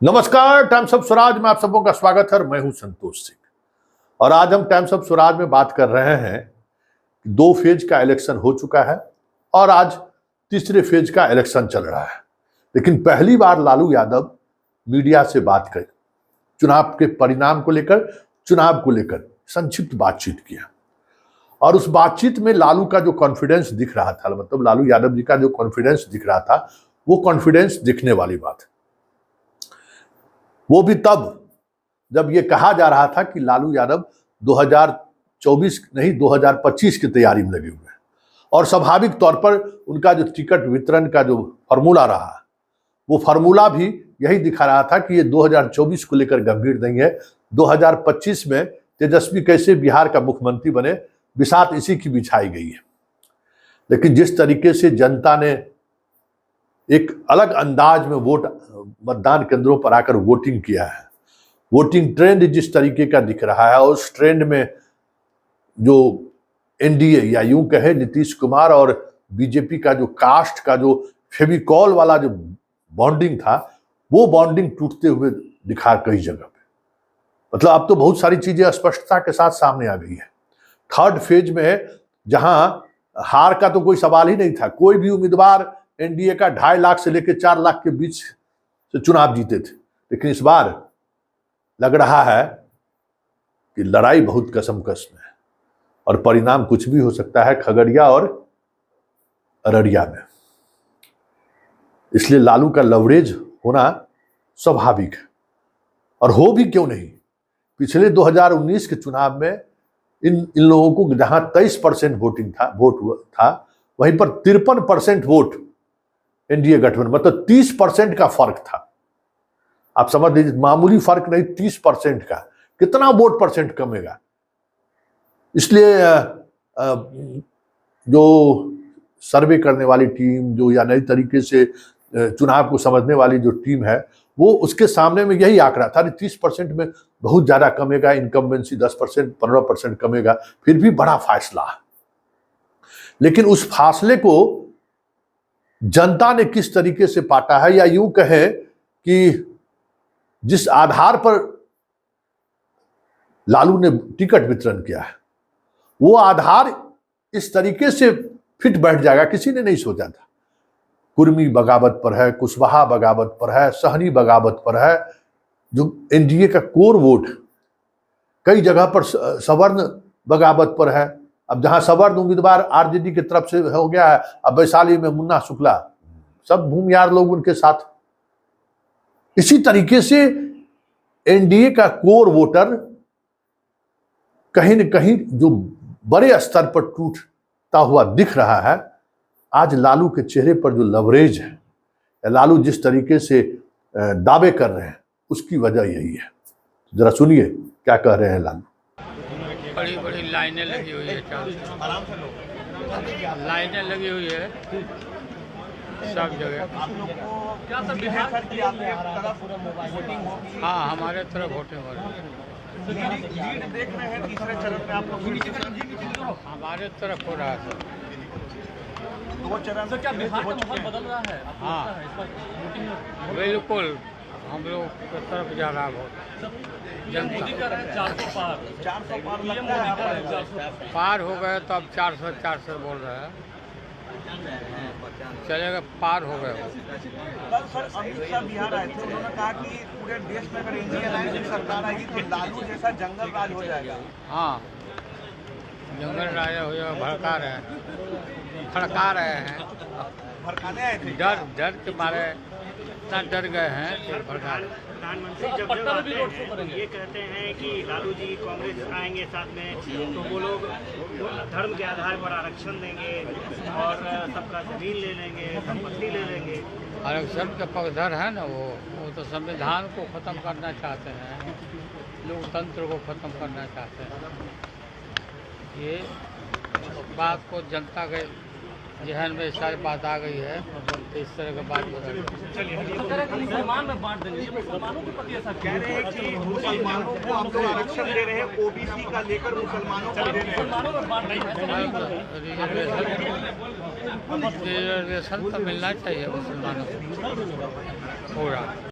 नमस्कार, times of Swaraj में आप सबों का स्वागत है। मैं हूं संतोष सिंह और आज हम टाइम्स ऑफ स्वराज में बात कर रहे हैं। 2 फेज का इलेक्शन हो चुका है और आज तीसरे फेज का इलेक्शन चल रहा है। लेकिन पहली बार लालू यादव मीडिया से बात कर चुनाव के परिणाम को लेकर, चुनाव को लेकर संक्षिप्त बातचीत किया और उस बातचीत में लालू का जो कॉन्फिडेंस दिख रहा था, मतलब लालू यादव जी का जो कॉन्फिडेंस दिख रहा था, वो कॉन्फिडेंस दिखने वाली बात है। वो भी तब जब ये कहा जा रहा था कि लालू यादव 2024 नहीं 2025 की तैयारी में लगे हुए हैं और स्वाभाविक तौर पर उनका जो टिकट वितरण का जो फॉर्मूला रहा, वो फॉर्मूला भी यही दिखा रहा था कि ये 2024 को लेकर गंभीर नहीं है। 2025 में तेजस्वी कैसे बिहार का मुख्यमंत्री बने, बिसात इसी की बिछाई गई है। लेकिन जिस तरीके से जनता ने एक अलग अंदाज में मतदान केंद्रों पर आकर वोटिंग किया है, वोटिंग ट्रेंड जिस तरीके का दिख रहा है, और उस ट्रेंड में जो एनडीए या यूं कहे नीतीश कुमार और बीजेपी का जो कास्ट का जो फेविकॉल वाला जो बॉन्डिंग था, वो बॉन्डिंग टूटते हुए दिखा कई जगह पे। मतलब अब तो बहुत सारी चीजें स्पष्टता के साथ सामने आ गई है। थर्ड फेज में जहां हार का तो कोई सवाल ही नहीं था, कोई भी उम्मीदवार एनडीए का 2.5 लाख से लेकर 4 लाख के बीच से चुनाव जीते थे। लेकिन इस बार लग रहा है कि लड़ाई बहुत कसम-कस में है और परिणाम कुछ भी हो सकता है खगड़िया और अररिया में। इसलिए लालू का लवरेज होना स्वाभाविक है और हो भी क्यों नहीं। पिछले 2019 के चुनाव में इन लोगों को जहां 23% वोट था, वहीं पर 53% वोट एनडीए गठबंधन, मतलब 30% का फर्क था। आप समझ लीजिए, मामूली फर्क नहीं, 30% का कितना वोट परसेंट कमेगा। इसलिए जो सर्वे करने वाली टीम जो या नई तरीके से चुनाव को समझने वाली जो टीम है, वो उसके सामने में यही आंकड़ा था। 30% में बहुत ज्यादा कमेगा, इनकम्बेंसी 10% 15% कमेगा, फिर भी बड़ा फासला। लेकिन उस फासले को जनता ने किस तरीके से पाटा है, या यूं कहे कि जिस आधार पर लालू ने टिकट वितरण किया है, वो आधार इस तरीके से फिट बैठ जाएगा, किसी ने नहीं सोचा था। कुर्मी बगावत पर है, कुशवाहा बगावत पर है, सहनी बगावत पर है, जो एनडीए का कोर वोट। कई जगह पर सवर्ण बगावत पर है। अब जहां सवर्ण उम्मीदवार आरजेडी की तरफ से हो गया है, अब वैशाली में मुन्ना शुक्ला, सब भूमियार लोग उनके साथ। इसी तरीके से एनडीए का कोर वोटर कहीं न कहीं जो बड़े स्तर पर टूटता हुआ दिख रहा है। आज लालू के चेहरे पर जो लवरेज है, लालू जिस तरीके से दावे कर रहे हैं, उसकी वजह यही है। जरा सुनिए क्या कह रहे हैं लालू। बड़ी बड़ी लाइनें लगी हुई है, लाइनें लगी हुई है सब जगह। क्या सब बिहार की आपके तरफ वोटिंग होगी? हाँ, हमारे तरफ वोटिंग हो रही है। लीड देख रहे हैं तीसरे चरण में आप लोग? हमारे तरफ हो रहा है। 2 चरण सर, क्या बिहार का माहौल बदल रहा है? हाँ बिल्कुल, हम लोग की तरफ जा रहा है वोट। मोदी का रहा है 400 पार 400 पार पीएम लगता है मोदी का आपको? है 400 पार हो गए तो अब 400 बोल रहे हैं, चलेगा पार हो गए। कल सर अमित शाह बिहार आए थे, उन्होंने कहा कि पूरे देश में अगर इंडिया अलायंस की सरकार आएगी तो लालू जैसा जंगल राज हो जाएगा। हाँ, जंगल राजा हो जाएगा। भड़का रहे हैं, खड़का रहे हैं, भड़काने आए थे। डर के मारे इतना डर गए हैं कि भड़का रहे हैं। प्रधानमंत्री जब पटना में भी रोड शो हैं, करेंगे। ये कहते हैं कि लालू जी कांग्रेस आएंगे साथ में, तो वो लोग धर्म के आधार पर आरक्षण देंगे और सबका जमीन ले लेंगे, संपत्ति ले लेंगे। आरक्षण के पक्षधर है ना, वो तो संविधान को खत्म करना चाहते हैं, लोकतंत्र को खत्म करना चाहते हैं। ये बात को जनता के जहन में सारी बात आ गई है, तो इस तरह की बात हो रही है। मुसलमान में बांट देंगे, ये मुसलमानों के प्रति ऐसा कह रहे हैं कि मुसलमानों को हम लोग आरक्षण दे रहे हैं, ओबीसी का लेकर मुसलमानों को दे रहे हैं। मुसलमानों में बांट देंगे। रिजर्वेशन तो मिलना चाहिए मुसलमानों को पूरा।